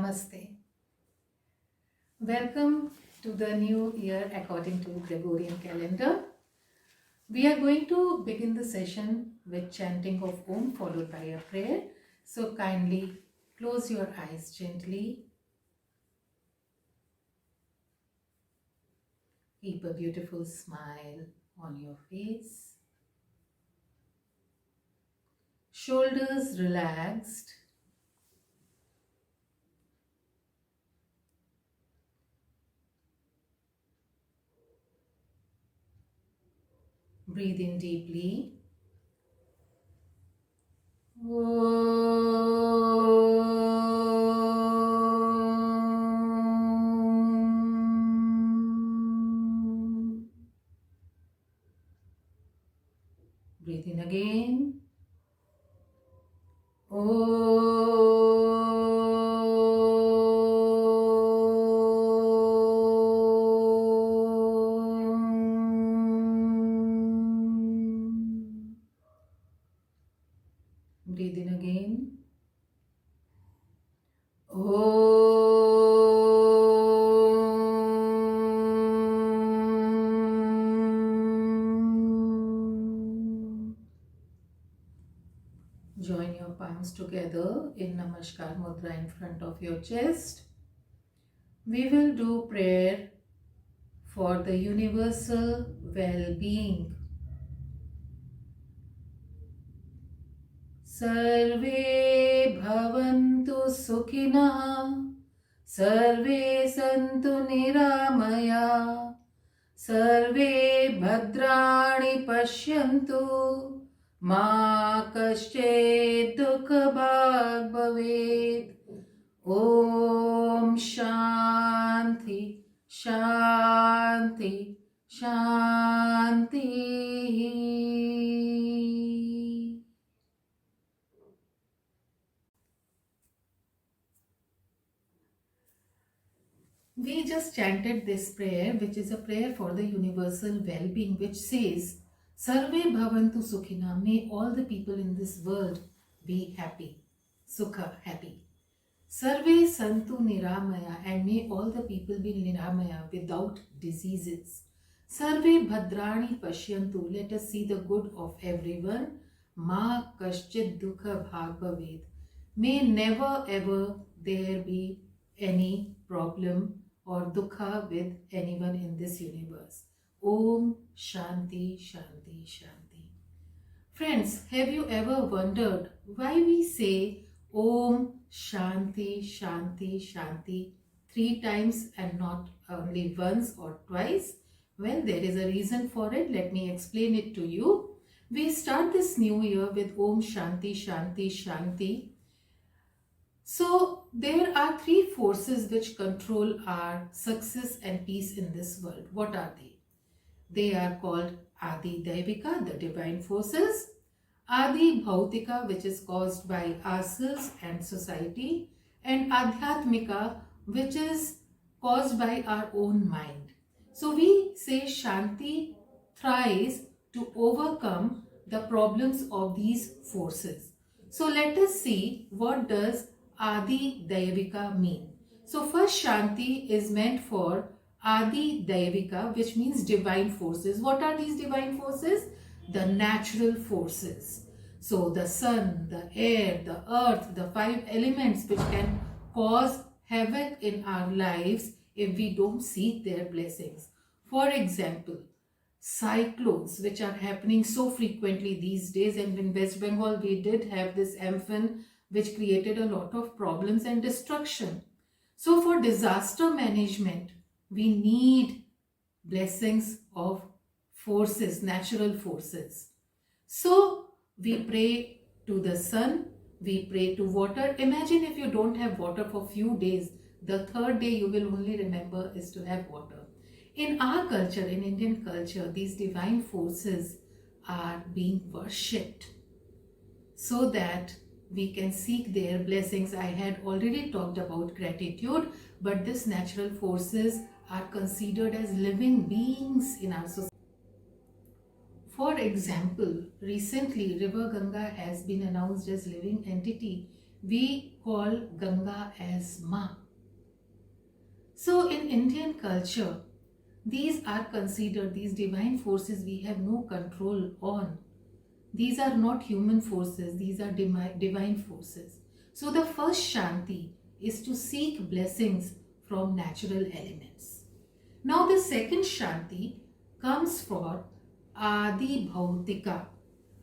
Namaste. Welcome to the new year according to Gregorian calendar. We are going to begin the session with chanting of Om followed by a prayer. So kindly close your eyes gently. Keep a beautiful smile on your face. Shoulders relaxed. Breathe in deeply. Breathe in again. Breathe in again. Join your palms together in Namaskar Mudra in front of your chest. We will do prayer for the universal well-being. Sarve bhavantu sukhinah, sarve santu niramaya, sarve bhadrani pashyantu, ma kaschet dukha bhag bhavet. Om Shanti Shanti Shanti. We just chanted this prayer, which is a prayer for the universal well-being, which says, Sarve bhavantu sukhina, may all the people in this world be happy. Sukha, happy. Sarve santu niramaya, and may all the people be niramaya, without diseases. Sarve bhadrani pashyantu, let us see the good of everyone. Ma kaschit dukha bhag bhavet, may never ever there be any problem or dukha with anyone in this universe. Om Shanti Shanti Shanti. Friends, have you ever wondered why we say Om Shanti Shanti Shanti 3 times and not only once or twice? Well, there is a reason for it. Let me explain it to you. We start this new year with Om Shanti Shanti Shanti. So there are 3 forces which control our success and peace in this world. What are they? They are called Adi Daivika, the divine forces, Adi Bhautika, which is caused by ourselves and society, and Adhyatmika, which is caused by our own mind. So we say Shanti thrice to overcome the problems of these forces. So let us see, what does Adi Daivika mean. So first, Shanti is meant for Adi Daivika, which means divine forces. What are these divine forces? The natural forces. So the sun, the air, the earth, the 5 elements which can cause havoc in our lives if we don't seek their blessings. For example, cyclones, which are happening so frequently these days, and in West Bengal we did have this Amphan which created a lot of problems and destruction. So for disaster management, we need blessings of forces, natural forces. So we pray to the sun, we pray to water. Imagine if you don't have water for few days, the 3rd day you will only remember is to have water. In our culture, in Indian culture, these divine forces are being worshipped so that we can seek their blessings. I had already talked about gratitude, but these natural forces are considered as living beings in our society. For example, recently River Ganga has been announced as living entity We call Ganga as Ma. So in Indian culture, these are considered, these divine forces we have no control on. These are not human forces, these are divine forces. So the first Shanti is to seek blessings from natural elements. Now the second Shanti comes for Adi Bhautika.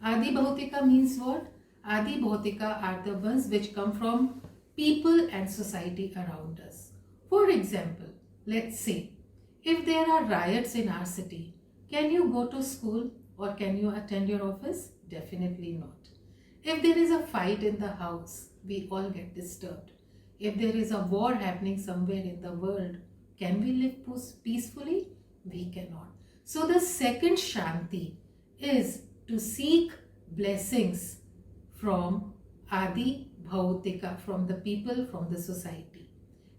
Adi Bhautika means what? Adi Bhautika are the ones which come from people and society around us. For example, let's say if there are riots in our city, can you go to school or can you attend your office? Definitely not. If there is a fight in the house, we all get disturbed. If there is a war happening somewhere in the world, can we live peacefully? We cannot. So the second Shanti is to seek blessings from Adi Bhautika, from the people, from the society.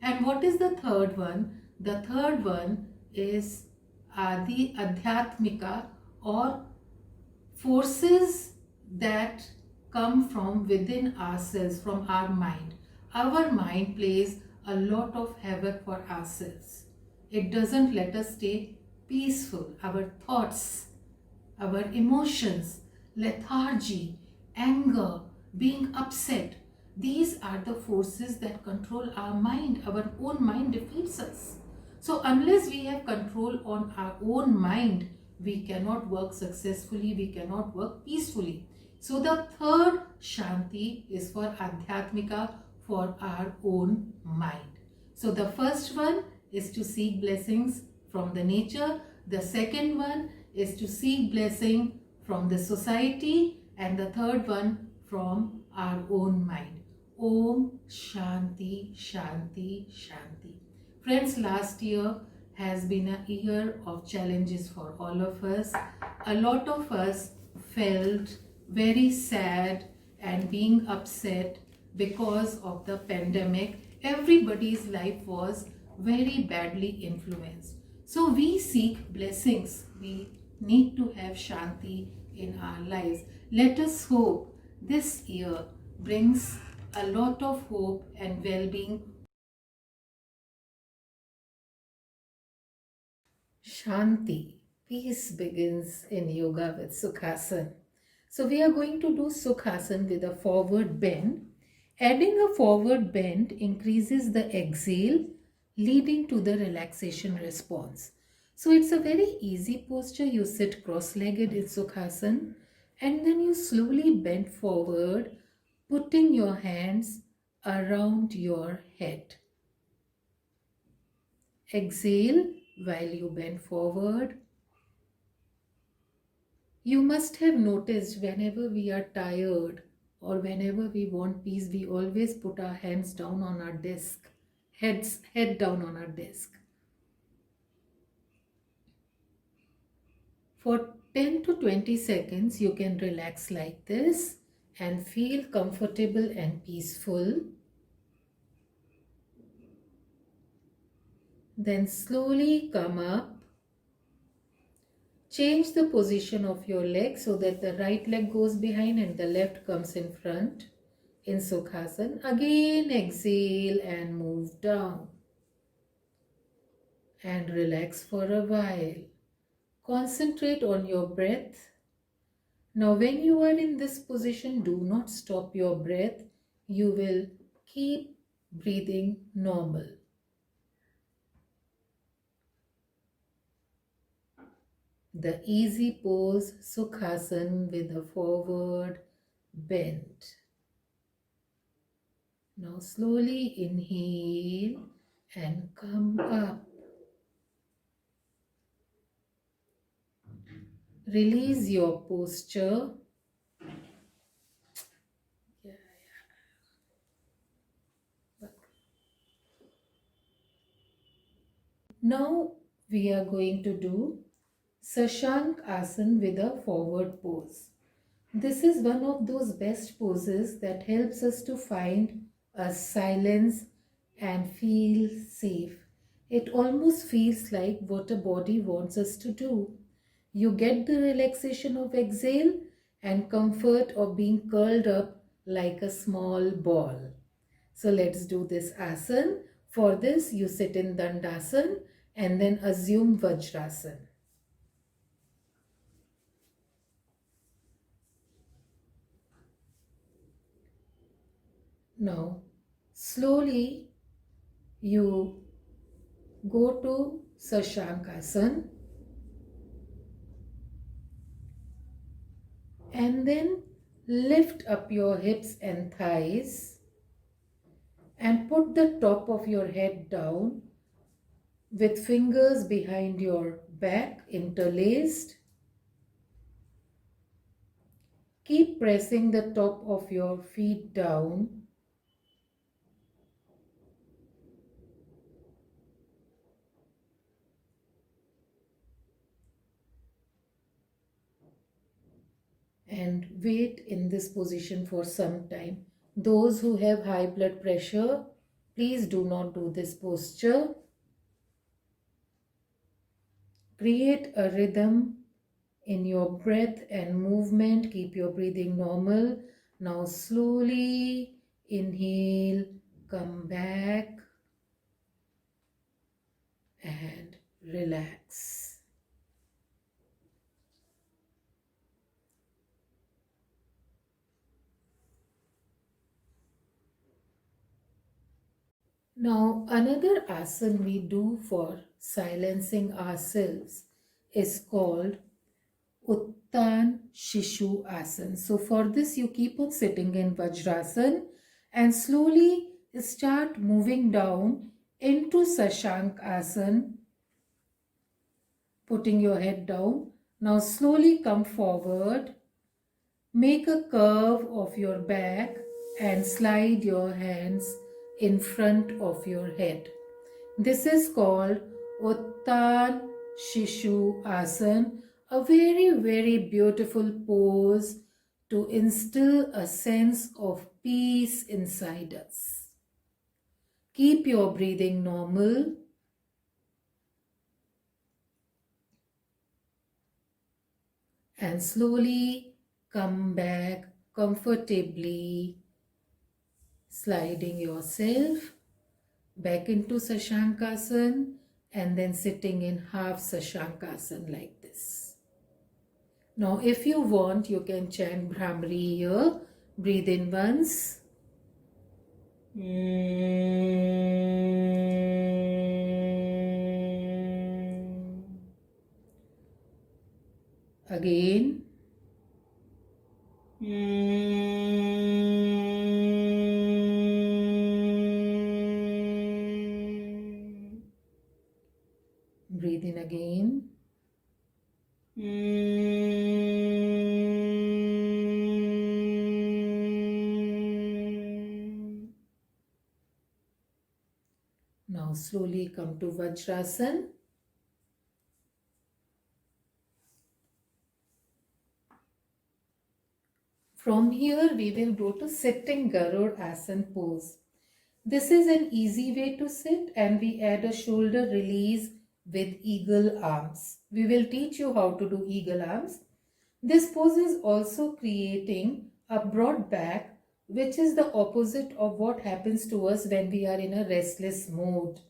And what is the third one? The third one is Adi Adhyatmika, or forces that come from within ourselves, from our mind. Our mind plays a lot of havoc for ourselves. It doesn't let us stay peaceful. Our thoughts, our emotions, lethargy, anger, being upset, these are the forces that control our mind. Our own mind defeats us. So unless we have control on our own mind, we cannot work successfully, we cannot work peacefully. So the third Shanti is for Adhyatmika, for our own mind. So the first one is to seek blessings from the nature. The second one is to seek blessing from the society. And the third one from our own mind. Om Shanti, Shanti, Shanti. Friends, last year has been a year of challenges for all of us. A lot of us felt very sad and being upset because of the pandemic. Everybody's life was very badly influenced. So we seek blessings. We need to have Shanti in our lives. Let us hope this year brings a lot of hope and well-being. Shanti, peace begins in yoga with Sukhasana. So we are going to do Sukhasana with a forward bend. Adding a forward bend increases the exhale, leading to the relaxation response. So it's a very easy posture. You sit cross-legged in Sukhasana and then you slowly bend forward, putting your hands around your head. Exhale while you bend forward. You must have noticed whenever we are tired or whenever we want peace, we always put our hands down on our desk, head down on our desk. For 10 to 20 seconds, you can relax like this and feel comfortable and peaceful. Then slowly come up. Change the position of your leg so that the right leg goes behind and the left comes in front in Sukhasana. Again exhale and move down. And relax for a while. Concentrate on your breath. Now when you are in this position, do not stop your breath. You will keep breathing normal. The easy pose, Sukhasana with a forward bend. Now slowly inhale and come up. Release your posture. Now we are going to do Shashank Asana with a forward pose. This is one of those best poses that helps us to find a silence and feel safe. It almost feels like what a body wants us to do. You get the relaxation of exhale and comfort of being curled up like a small ball. So let's do this asana. For this, you sit in Dandasana and then assume Vajrasana. Now, slowly you go to Sashankasana and then lift up your hips and thighs and put the top of your head down with fingers behind your back interlaced. Keep pressing the top of your feet down. And wait in this position for some time. Those who have high blood pressure, please do not do this posture. Create a rhythm in your breath and movement. Keep your breathing normal. Now slowly inhale, come back and relax. Now another asana we do for silencing ourselves is called Uttan Shishu Asana. So for this you keep on sitting in Vajrasana and slowly start moving down into Sashank Asana, putting your head down. Now slowly come forward, make a curve of your back and slide your hands in front of your head. This is called Uttan Shishu Asana, a very beautiful pose to instill a sense of peace inside us. Keep your breathing normal. And slowly come back comfortably, sliding yourself back into Sashankasana and then sitting in half Sashankasana like this. Now if you want, you can chant Bhramari here. Breathe in once. Again. Breathe in again. Now slowly come to Vajrasana. From here we will go to sitting Garud Asana pose. This is an easy way to sit and we add a shoulder release with eagle arms. We will teach you how to do eagle arms. This pose is also creating a broad back, which is the opposite of what happens to us when we are in a restless mode.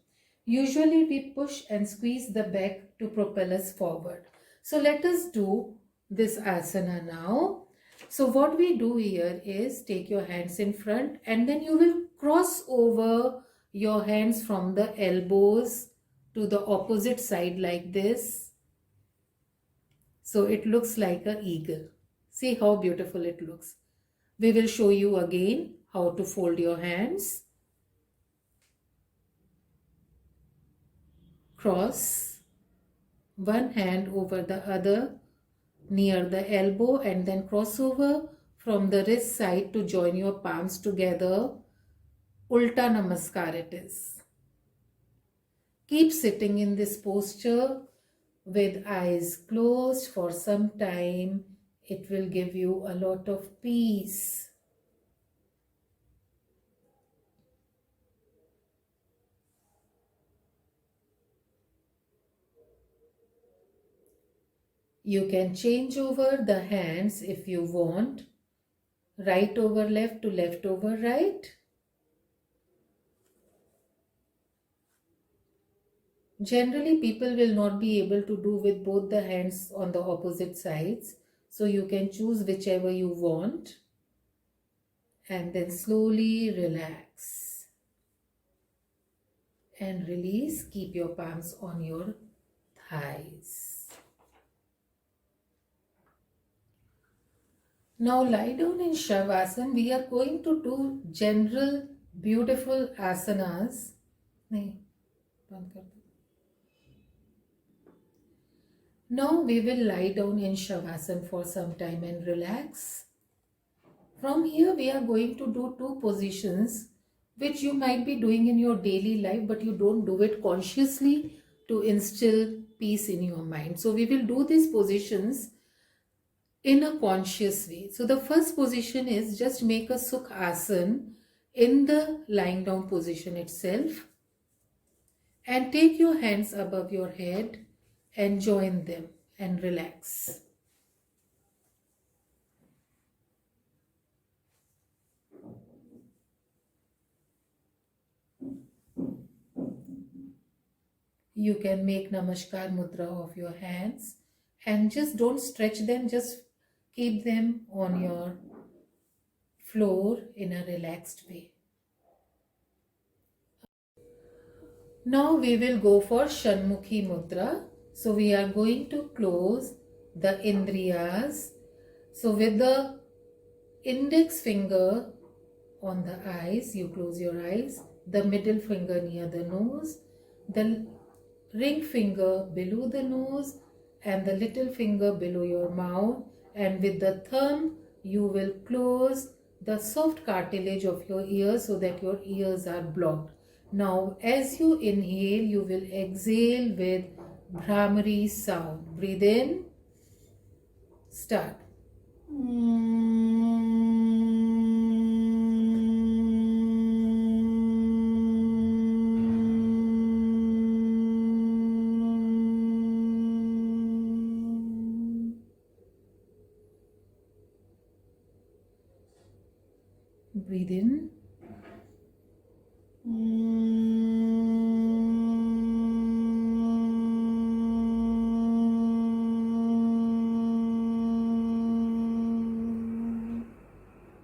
Usually we push and squeeze the back to propel us forward. So let us do this asana now. So what we do here is take your hands in front and then you will cross over your hands from the elbows to the opposite side like this. So it looks like an eagle. See how beautiful it looks. We will show you again how to fold your hands. Cross one hand over the other near the elbow and then cross over from the wrist side to join your palms together. Ulta Namaskar it is. Keep sitting in this posture with eyes closed for some time. It will give you a lot of peace. You can change over the hands if you want. Right over left to left over right. Generally, people will not be able to do with both the hands on the opposite sides. So you can choose whichever you want and then slowly relax and release. Keep your palms on your thighs. Now lie down in Shavasana. We are going to do general beautiful asanas. नहीं, बंद कर दो. Now we will lie down in Shavasana for some time and relax. From here we are going to do two positions which you might be doing in your daily life, but you don't do it consciously to instill peace in your mind. So we will do these positions in a conscious way. So the first position is just make a Sukh Asana in the lying down position itself and take your hands above your head and join them and relax. You can make Namaskar Mudra of your hands and just don't stretch them, just keep them on your floor in a relaxed way. Now we will go for Shanmukhi Mudra. So we are going to close the Indriyas. So with the index finger on the eyes, you close your eyes, the middle finger near the nose, the ring finger below the nose and the little finger below your mouth, and with the thumb you will close the soft cartilage of your ears so that your ears are blocked. Now as you inhale, you will exhale with Bhramari sound. Breathe in. Start. Breathe in.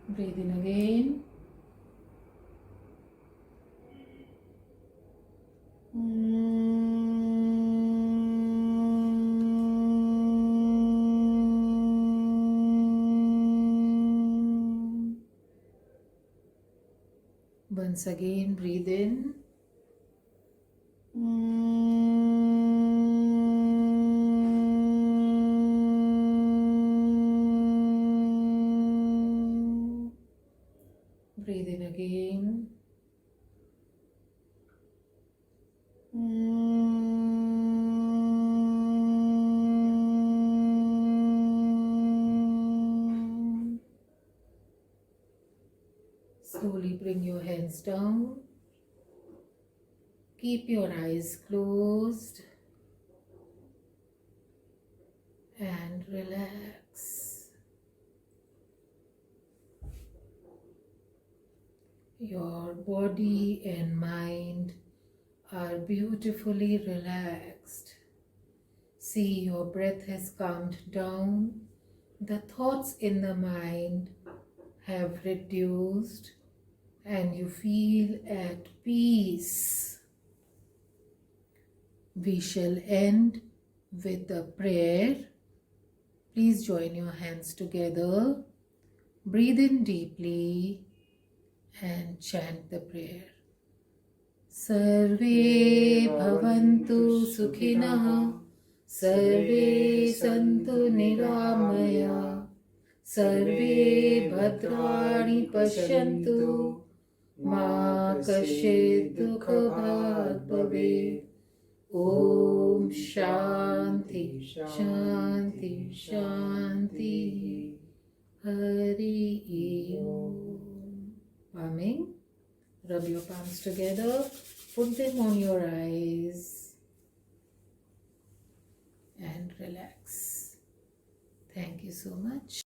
Breathe in again. Once again, breathe in. Breathe in again. Slowly bring your hands down. Keep your eyes closed and relax. Your body and mind are beautifully relaxed. See, your breath has calmed down. The thoughts in the mind have reduced and you feel at peace. We shall end with the prayer. Please join your hands together. Breathe in deeply and chant the prayer. Sarve bhavantu sukhinah, sarve santu niramaya, sarve bhadrani pashyantu, ma kashid dukha bhag bhavet. Om Shanti Shanti Shanti. Hari Om. Palming. Rub your palms together. Put them on your eyes. And relax. Thank you so much.